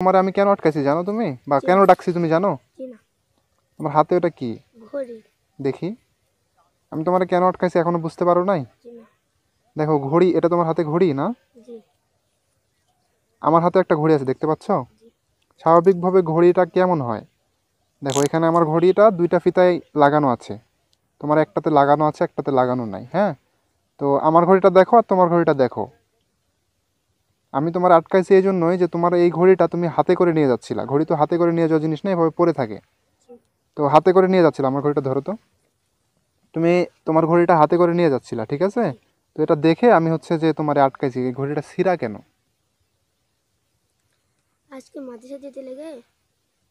তোমার আমি কেন আটকাইছি জানো তুমি, বা কেন ডাকছি তুমি জানো? তোমার হাতে ওটা কি দেখি? আমি তোমার কেন আটকাইছি এখনো বুঝতে পারো নাই? দেখো ঘড়ি, এটা তোমার হাতে ঘড়ি না? আমার হাতে একটা ঘড়ি আছে, দেখতে পাচ্ছ? স্বাভাবিকভাবে ঘড়িটা কেমন হয় দেখো, এখানে আমার ঘড়িটা দুইটা ফিতায় লাগানো আছে, তোমার একটাতে লাগানো আছে একটাতে লাগানো নাই। হ্যাঁ, তো আমার ঘড়িটা দেখো আর তোমার ঘড়িটা দেখো। আমি তোমার আটকাইছি এই জন্যই যে তোমার এই ঘড়িটা তুমি হাতে করে নিয়ে যাচ্ছিলা। ঘড়ি তো হাতে করে নিয়ে যাওয়া জিনিস না, এভাবে পড়ে থাকে। তো হাতে করে নিয়ে যাচ্ছিলা, আমার ঘড়িটা ধরো তো। তুমি তোমার ঘড়িটা হাতে করে নিয়ে যাচ্ছিলা, ঠিক আছে? তো এটা দেখে আমি হচ্ছে যে তোমার আটকাইছি। এই ঘড়িটা ছিঁড়া কেন? আজকে মাদ্রাসা যেতে লেগে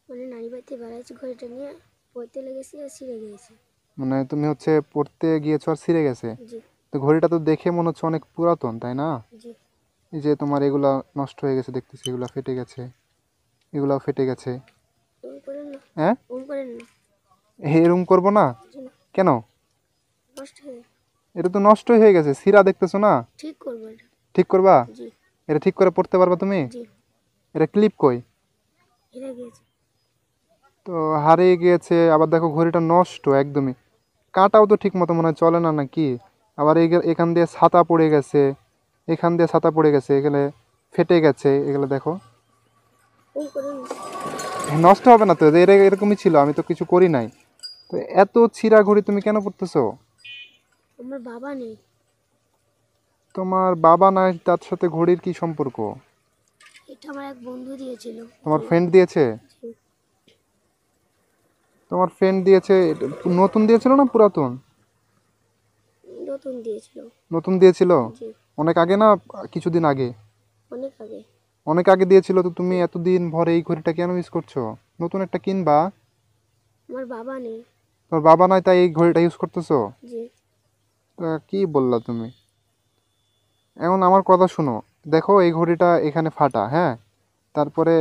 মানে নানি বাড়িতে বেড়াইছি, ঘড়িটা নিয়ে পড়তে লেগেছি আর ছিঁড়ে গিয়েছে। মানে তুমি হচ্ছে পড়তে গিয়েছো আর ছিঁড়ে গেছে? জি তো ঘড়িটা তো দেখে মনে হচ্ছে অনেক পুরাতন, তাই না? জি। এই যে তোমার এগুলা নষ্ট হয়ে গেছে দেখতেছি, এগুলা ফেটে গেছে, এগুলাও ফেটে গেছে। ওম করেন না, হ্যাঁ, ওম করেন না। এরকম করবো না জি না, কেন? নষ্ট হয়ে এটা তো নষ্টই হয়ে গেছে, ছিঁড়া দেখতেছো না? ঠিক করবো এটা। ঠিক করবা? জি এটা ঠিক করে পড়তে পারবা তুমি? জি। এটা ক্লিপ কই? হেরে গিয়েছে। তো হারিয়ে গিয়েছে, আবার দেখো ঘড়িটা নষ্ট একদমই। কাঁটাও তো ঠিক মতো মনে হয় চলে না নাকি? আবার এখান দিয়ে ছাতা পড়ে গেছে, এখান দিয়ে ছাতা পড়ে গেছে, এগুলো ফেটে গেছে, এগুলো দেখো। ওম করেন না। নষ্ট হবে না তো, এরকমই ছিল, আমি তো কিছু করি নাই। তো এত ছিঁড়া ঘড়ি তুমি কেন পড়তেছো? আমার বাবা নেই। তোমার বাবা নাই, তার সাথে ঘড়ির কি সম্পর্ক? এটা আমার এক বন্ধু দিয়েছিল। তোমার ফ্রেন্ড দিয়েছে? জি, তোমার ফ্রেন্ড দিয়েছে? নতুন দিয়েছিল না পুরাতন? নতুন দিয়েছিল। নতুন দিয়েছিল? জি, অনেক আগে না কিছুদিন আগে? অনেক আগে। অনেক আগে দিয়েছিল, তো তুমি এতদিন ভরে এই ঘড়িটা কেন ইউজ করছো? নতুন একটা কিনবা। আমার বাবা নেই। তোমার বাবা নাই তাই এই ঘড়িটা ইউজ করতেছো? জি তা কি বললা তুমি? এখন আমার কথা শুনো, দেখো এই ঘড়িটা এখানে ফাটা, হ্যাঁ? তারপরে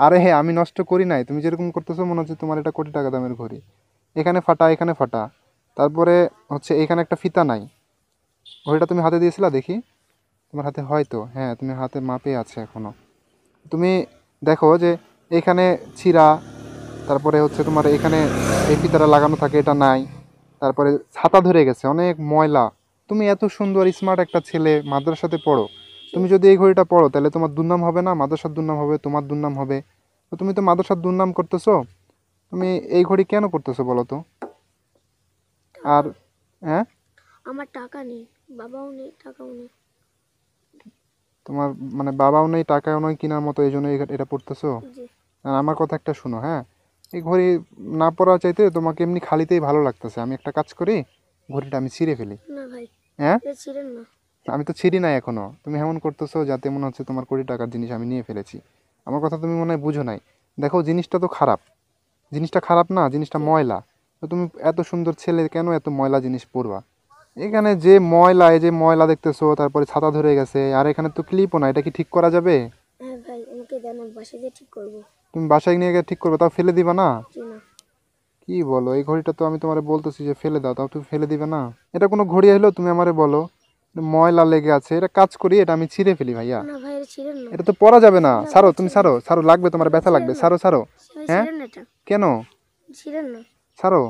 আরে হ্যাঁ, আমি নষ্ট করি নাই, তুমি যেরকম করতেছো মনে হচ্ছে তোমার এটা কোটি টাকা দামের ঘড়ি। এখানে ফাটা, এখানে ফাটা, তারপরে হচ্ছে এখানে একটা ফিতা নাই। ঘড়িটা তুমি হাতে দিয়েছিলা দেখি? তোমার হাতে হয়তো, হ্যাঁ, তুমি হাতে মাপে আছে এখনো। তুমি দেখো যে এখানে ছিঁড়া, তারপরে হচ্ছে তোমার এখানে এই ফিতাটা লাগানো থাকে, এটা নাই। তারপরে ছাতা ধরে গেছে, অনেক ময়লা। তুমি এত সুন্দর স্মার্ট একটা ছেলে, মাদ্রাসাতে পড়ো, তুমি যদি এই ঘড়িটা পড়ো তাহলে তোমার দুর্নাম হবে না? মাদ্রাসার দুর্নাম হবে, তোমার দুর্নাম হবে। তো তুমি তো মাদ্রাসার দুর্নাম করতেছো, তুমি এই ঘড়ি কেন পড়তেছো বলো তো? আর টাকা, হ্যাঁ, আমার টাকা নেই, বাবাও নেই, টাকাও নেই। তোমার মানে বাবাও নেই টাকাও নয় কেনার মতো, এই জন্য এটা পড়তেছো? জি আর আমার কথা একটা শোনো, হ্যাঁ? এই ঘড়ি না পরা চাইতে তোমাকে এমনি খালিতেই ভালো লাগতেছে, আমি একটা কাজ করি, ঘড়িটা আমি ছিঁড়ে ফেলি। না ভাই, হ্যাঁ, এটা ছিলেন না। আমি তো ছিঁড়ি নাই এখনো, তুমি এমন করতেছো যাতে মনে হচ্ছে তোমার কোটি টাকার জিনিস আমি নিয়ে ফেলেছি। আমার কথা তুমি মনে হয় বুঝো নাই। দেখো জিনিসটা তো খারাপ, জিনিসটা খারাপ না, জিনিসটা ময়লা। তো তুমি এত সুন্দর ছেলে কেন এত ময়লা জিনিস পরবা? এখানে যে ময়লা, এই যে ময়লা দেখতেছো, তারপরে ছাতা ধরে গেছে, আর এখানে তো ক্লিপও না, এটা কি ঠিক করা যাবে? হ্যাঁ ভাই, আমাকে দেন, আমি বাসায় যেয়ে ঠিক করবো। তুমি বাসায় নিয়ে গিয়ে ঠিক করবে, তাও ফেলে দিবা না? জি না। কি বলো, এই ঘড়িটা তো আমি তোমারে বলতেছি যে ফেলে দাও, তাও তুমি ফেলে দিবে না? এটা কোনো ঘড়ি হলো তুমি আমারে বলো? ময়লা লেগে আছে, এটা কাজ করি, এটা আমি ছিঁড়ে ফেলি ভাইয়া। না ভাই, এটা ছিলেন না। এটা তো পরা যাবে না, না ছাড়ো ভাই, তুমি, ছিলেন ছাড়ো না। ছাড়ো, লাগবে তোমার, ব্যথা লাগবে, ছিলেন না ছাড়ো ছাড়ো। ভাই, হ্যাঁ, ছিলেন না এটা। কেন? ছিলেন না, ছাড়ো।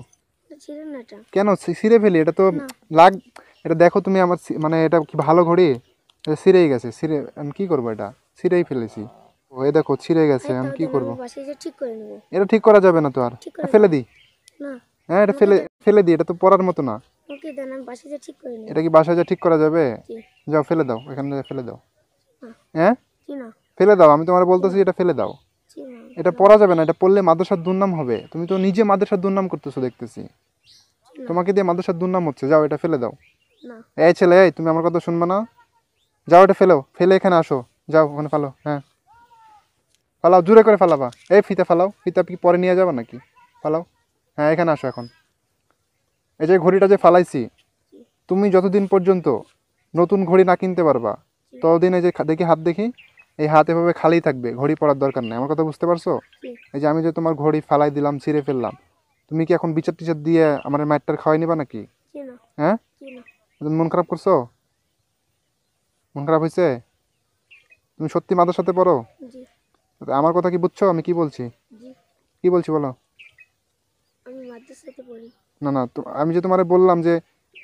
ছিলেন না এটা। কেন ছিঁড়ে ফেলি? এটা তো না লাগ, এটা দেখো তুমি আমার মানে এটা কি ভালো ঘড়ি? এটা ছিঁড়েই গেছে, ছিঁড়ে আমি কি করবো? এটা ছিঁড়েই ফেলেছি। ও এই দেখো ছিঁড়ে গেছে, ভাই, আমি তাও কি দেন, করব? আমি বাসায় যেয়ে ঠিক করে নেবো। এটা ঠিক করা যাবে না তো, আর ঠিক করা ফেলে যাবে দিই? না। হ্যাঁ, এটা আমাকে ফেলে দেন, ফেলে দিই, এটা তো পড়ার মতো না। আমাকে দেন, আমি বাসায় যেয়ে ঠিক করে নেবো। এটা কি বাসায় যা ঠিক করা যাবে? জি যাও ফেলে দাও, এখানে যা ফেলে দাও। না। হ্যাঁ, জি না। ফেলে দাও, আমি তোমার জি বলতেছি না। এটা ফেলে দাও। জি না। এটা পড়া যাবে না, এটা পড়লে মাদ্রাসার দুর্নাম হবে, তুমি তো নিজে মাদ্রাসার দুর্নাম করতেছো দেখতেছি। জি না। তোমাকে দিয়ে মাদ্রাসার দুর্নাম হচ্ছে, যাও এটা ফেলে দাও। না এই ছেলে, এই তুমি আমার কথা শুনবে না? যাও এটা ফেলো, ফেলে এখানে আসো, যাও ওখানে ফালো, হ্যাঁ ফালাও, জোরে করে ফালাবা। এই ফিতা ফালাও, ফিতা কি পরে নিয়ে যাবে নাকি? ফালাও, হ্যাঁ এখানে আসো এখন। এই যে ঘড়িটা যে ফালাইছি, জি তুমি যতদিন পর্যন্ত নতুন ঘড়ি না কিনতে পারবা, জি ততদিন এই যে দেখি হাত দেখি, এই হাত এভাবে খালি থাকবে, ঘড়ি পরার দরকার নেই। আমার কথা বুঝতে পারছো? জি। এই যে আমি যে তোমার ঘড়ি ফালাই দিলাম, ছিঁড়ে ফেললাম, তুমি কি এখন বিচার টিচার দিয়ে আমার মাইটটার খাওয়াই নিবা নাকি? জি না। হ্যাঁ, জি না। তুমি মন খারাপ করছো? মন খারাপ হয়েছে? তুমি সত্যি মাদ্রাসাতে পড়ো? জি তো আমার কথা কি বুঝছো আমি কি বলছি? জি। কি বলছি বলো? আমি মাদ্রাসাতে পড়ি। না না, তো আমি যে তোমারে বললাম যে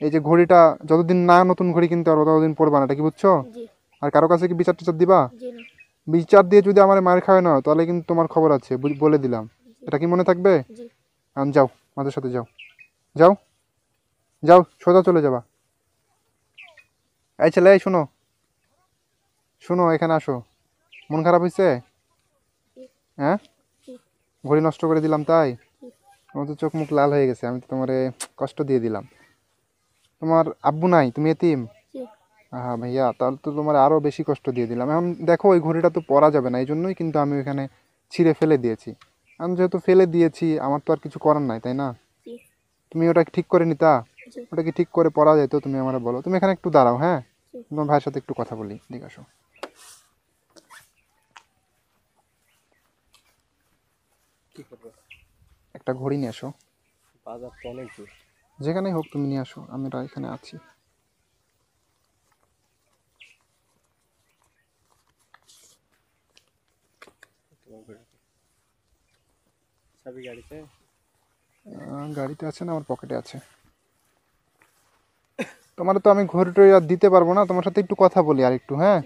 এই যে ঘড়িটা যতদিন না নতুন ঘড়ি কিনতে পারবো ততদিন পরবা না, এটা কি বুঝছো? জি। আর কারো কাছে কি বিচার টিচার দিবা? জি না। বিচার দিয়ে যদি আমার মায়ের খাওয়ায় না তাহলে কিন্তু তোমার খবর আছে, বলে দিলাম। জি। এটা কি মনে থাকবে? জি। যাও, আমাদের সাথে যাও। যাও, যাও, সোজা চলে যাবা। এই ছেলে, এই শোনো, শোনো, এখানে আসো। মন খারাপ হয়েছে? জি। হ্যাঁ, জি। ঘড়ি নষ্ট করে দিলাম তাই? জি। তোমার তো চোখ মুখ লাল হয়ে গেছে, আমি তো তোমারে কষ্ট দিয়ে দিলাম। তোমার আব্বু নাই, তুমি এতিম। জি। হ্যাঁ ভাইয়া, তাহলে তো তোমার আরো বেশি কষ্ট দিয়ে দিলাম। এখন দেখো ওই ঘড়িটা তো পরা যাবে না, এই জন্যই কিন্তু আমি ওইখানে ছিঁড়ে ফেলে দিয়েছি। আমি যেহেতু ফেলে দিয়েছি আমার তো আর কিছু করার নাই, তাই না? জি। তুমি ওটা ঠিক করে নিতা? জি। ওটা কি ঠিক করে পরা যায় তো? তুমি আমার বলো। তুমি এখানে একটু দাঁড়াও, হ্যাঁ? জি। তোমার ভাইয়ের সাথে একটু কথা বলি, ঠিক আসো। কি করবো? একটা ঘড়ি নিয়ে আসো। বাজার তো অনেক দূর। যেখানেই হোক তুমি নিয়ে আসো, আমরা এখানে আছি। তোমার ঘড়িতে চাবি গাড়িতে। গাড়িতে আছে না, আমার পকেটে আছে। তোমার তো আমি ঘড়িটা আর দিতে পারবো না, তোমার সাথে একটু কথা বলি আর একটু, হ্যাঁ?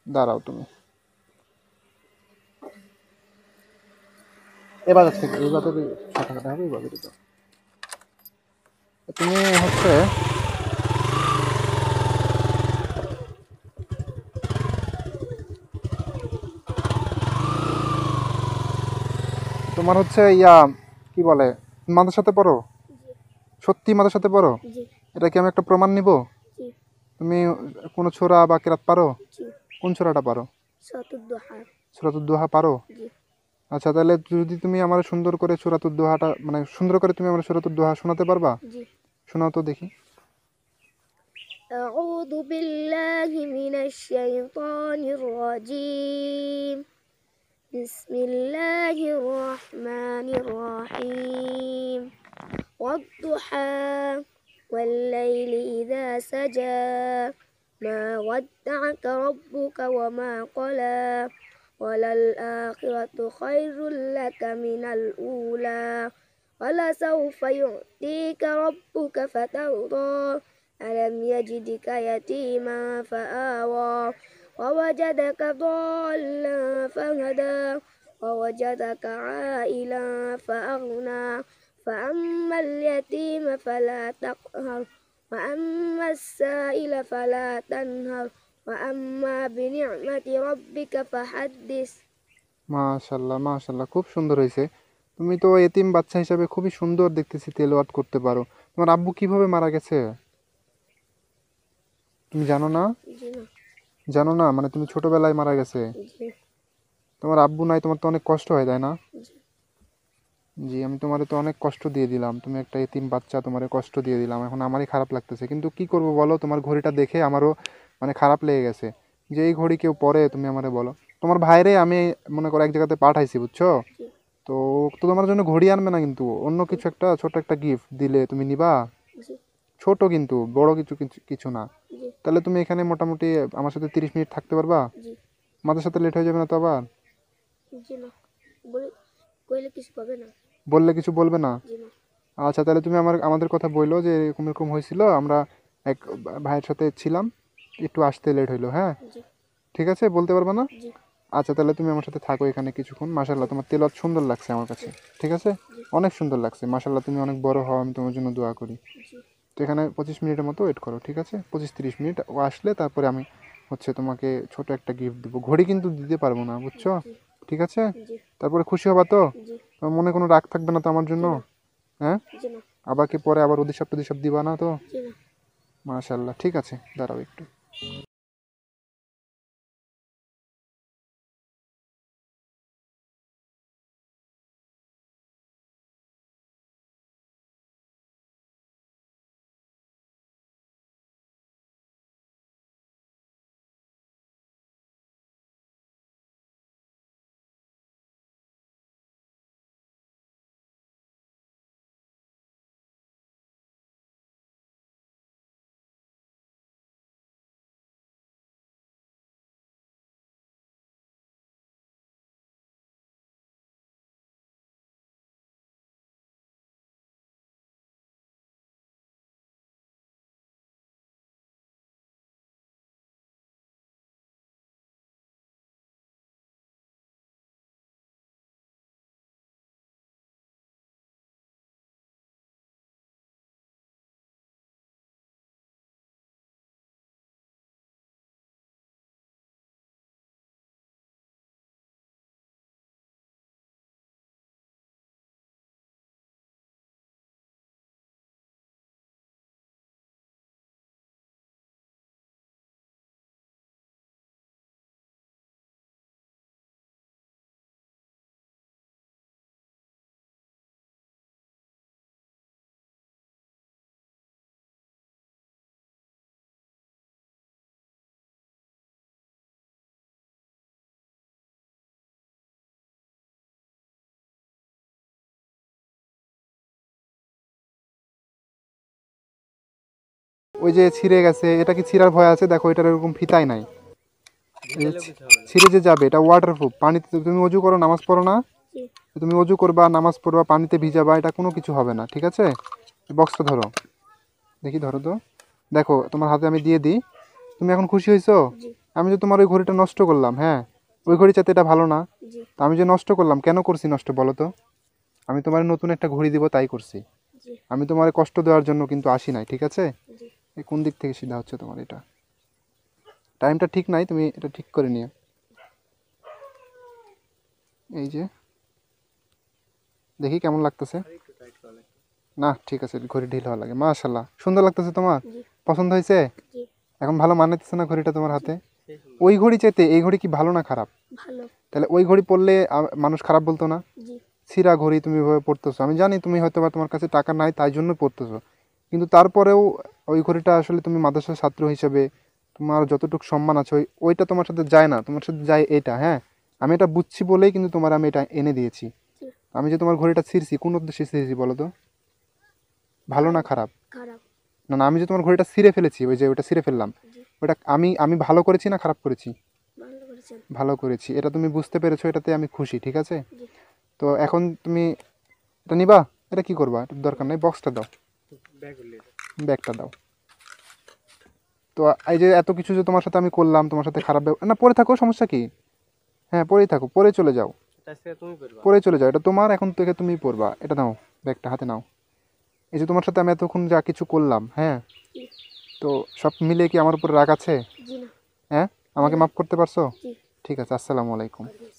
দাঁড়াও তুমি। এ বাজার থেকে এই বাজারে টাকা কাটা হবে, এই বাজারে যাও। তুমি হচ্ছে তোমার হচ্ছে ইয়া কি বলে, মাদ্রাসাতে পড়ো? জি। সত্যি মাদ্রাসাতে পড়ো? জি। এটা কি আমি একটা প্রমাণ নিব? জি। তুমি কোনো ছোরা বা কেরাত পারো? জি। কোন ছোরাটা পারো? সতুদ্দোহা। সূরাতুদ দোহা পারো? জি। আচ্ছা, তাহলে যদি তুমি আমার সুন্দর করে সূরাতুদ দোহাটা, মানে সুন্দর করে তুমি আমার সূরাতুদ দোহা শোনাতে পারবা? জি। শোনাও তো দেখি। أعوذ بالله من الشيطان الرجيم. بسم الله الرحمن الرحيم. والضحى والليل إذا سجى ما ودعك ربك وما قلى وللآخرة خير لك من الأولى ولسوف يعطيك ربك فترضى ألم يجدك يتيما فآوى ووجدك ضالا فهدى ووجدك عائلا فأغنى فأما اليتيم فلا تقهر وأما السائل فلا تنهر وأما بنعمة ربك فحدث. মাশাল্লাহ, মাশাল্লাহ, খুব সুন্দর হয়েছে। তুমি তো এতিম বাচ্চা হিসাবে খুবই সুন্দর দেখতেছি তেলাওয়াত করতে পারো। তোমার আব্বু কিভাবে মারা গেছে তুমি জানো না? জি না। জানো না মানে তুমি ছোটবেলায় মারা গেছে। জি। তোমার আব্বু নাই, তোমার তো অনেক কষ্ট হয় তাই না? জি। জি, আমি তোমারে তো অনেক কষ্ট দিয়ে দিলাম, তুমি একটা এতিম বাচ্চা, তোমারে কষ্ট দিয়ে দিলাম, এখন আমারই খারাপ লাগতেছে। কিন্তু কি করব বলো, তোমার ঘড়িটা দেখে আমারও মানে খারাপ লেগে গেছে যে এই ঘড়ি কেউ পরে, তুমি আমারে বলো। তোমার ভাইরে আমি মনে করো এক জায়গাতে পাঠাইছি, বুঝছো? জি। তো ও তো তোমার জন্য ঘড়ি আনবে না, কিন্তু অন্য কিছু একটা ছোট একটা গিফট দিলে তুমি নিবা। জি। ছোট কিন্তু বড় কিছু কিছু কিছু না। জি। তাহলে তুমি এখানে মোটামুটি আমার সাথে 30 মিনিট থাকতে পারবা? জি। আমাদের সাথে লেট হয়ে যাবে না তো আবার? জি না। বলে কইলে কিছু পাবে না। বললে কিছু বলবে না? জি না। আচ্ছা, তাহলে তুমি আমাদের কথা বললো যে এরকম এরকম হয়েছিল, আমরা এক ভাইয়ের সাথে ছিলাম, একটু আসতে লেট হইলো, হ্যাঁ? জি। ঠিক আছে, বলতে পারবে না? জি। আচ্ছা, তাহলে তুমি আমার সাথে থাকো এখানে কিছুক্ষণ। মাশাল্লাহ, তোমার তেলাওয়াত সুন্দর লাগছে আমার কাছে। ঠিক আছে, জি। অনেক সুন্দর লাগছে। মাশাল্লাহ, তুমি অনেক বড় হও, আমি তোমার জন্য দোয়া করি। জি। তো এখানে 25 মিনিটের মতো ওয়েট করো, ঠিক আছে? 25-30 মিনিট ও আসলে তারপরে আমি হচ্ছে তোমাকে ছোট একটা গিফট দিব। ঘড়ি কিন্তু দিতে পারবো না, বুঝছো? জি। ঠিক আছে, জি। তারপরে খুশি হবা তো? জি। তোমার মনে কোনো রাগ থাকবে না তো আমার জন্য? জি না। হ্যাঁ? জি না। আবার কি পরে আবার অভিশাপ টভিশাপ দিবা না তো? জি না। মাশাল্লাহ, ঠিক আছে, দাঁড়াও একটু। ওই যে ছিঁড়ে গেছে, এটা কি ছিঁড়ার ভয় আছে? দেখো এটার এরকম ফিতাই নাই, ভিজালেও কিছু হবে না। ছিঁড়ে যে যাবে। এটা ওয়াটারপ্রুফ। পানিতে তুমি অজু করো, নামাজ পড়ো না? জি তুমি অজু করবা, নামাজ পড়বা, পানিতে ভিজাবা, এটা কোনো কিছু হবে না, ঠিক আছে? বক্সটা ধরো, দেখি ধরো তো। দেখো তোমার হাতে আমি দিয়ে দিই। তুমি এখন খুশি হয়েছো? জি আমি যে তোমার ওই ঘড়িটা নষ্ট করলাম, হ্যাঁ, ওই ঘড়ি চাইতে এটা ভালো না? জি তো আমি যে নষ্ট করলাম, কেন করছি নষ্ট বলো তো? আমি তোমার নতুন একটা ঘড়ি দিব তাই করছি। জি আমি তোমার কষ্ট দেওয়ার জন্য কিন্তু আসি নাই, ঠিক আছে? জি এই কোন দিক থেকে সিধা হচ্ছে তোমার এটা? টাইমটা ঠিক নাই, তুমি এটা ঠিক করে নিও। এই যে দেখি কেমন লাগতেছে। আর একটু টাইট করা লাগবে। না ঠিক আছে, ঘড়ি ঢিল হওয়া লাগে। মাশাল্লাহ, সুন্দর লাগতেছে তোমার? জি পছন্দ হয়েছে? জি এখন ভালো মানাইতেছে না ঘড়িটা তোমার হাতে? সেই সুন্দর। ওই ঘড়ি চাইতে এই ঘড়ি কি ভালো না খারাপ? ভালো তাহলে ওই ঘড়ি পরলে মানুষ খারাপ বলতো না? জি ছিঁড়া ঘড়ি তুমি এভাবে পরতেছো, আমি জানি তুমি হয়তো বা তোমার কাছে টাকা নাই তাই জন্য পরতেছো, কিন্তু তারপরেও ওই ঘড়িটা আসলে তুমি মাদ্রাসার ছাত্র হিসেবে তোমার যতটুকু সম্মান আছে ওইটা তোমার সাথে যায় না, তোমার সাথে যায় এটা। হ্যাঁ, আমি এটা বুঝছি বলেই কিন্তু তোমার আমি এটা এনে দিয়েছি। জি আমি যে তোমার ঘড়িটা ছিঁড়ছি কোন উদ্দেশ্যে ছিঁড়ছি বলো তো? ভালো না খারাপ? খারাপ না না, আমি যে তোমার ঘড়িটা ছিঁড়ে ফেলেছি, ওই যে ওটা ছিঁড়ে ফেললাম, জি ওটা আমি ভালো করেছি না খারাপ করেছি? ভালো করেছেন ভালো করেছি, এটা তুমি বুঝতে পেরেছো, এটাতে আমি খুশি, ঠিক আছে? জি তো এখন তুমি এটা নিবা? এটা কি করবা? এটা দরকার নেই, বক্সটা দাও, ব্যাগ উল্লিয়ে দাও। ব্যাগটা দাও। তো এই যে এত কিছু যে তোমার সাথে আমি করলাম, তোমার সাথে খারাপ না, পরে থাকো, সমস্যা কি? হ্যাঁ পরেই থাকো, পরে চলে যাও, এটা আজকে তুমি করবা। পরে চলে যাও, এটা তোমার, এখন থেকে তুমি পড়বা। এটা নাও, ব্যাগটা হাতে নাও। এই যে তোমার সাথে আমি এতক্ষণ যা কিছু করলাম, হ্যাঁ, জি তো সব মিলিয়ে কি আমার উপর রাগ আছে? জি না হ্যাঁ, আমাকে মাফ করতে পারছো? জি ঠিক আছে, আসসালামু আলাইকুম। করবেন।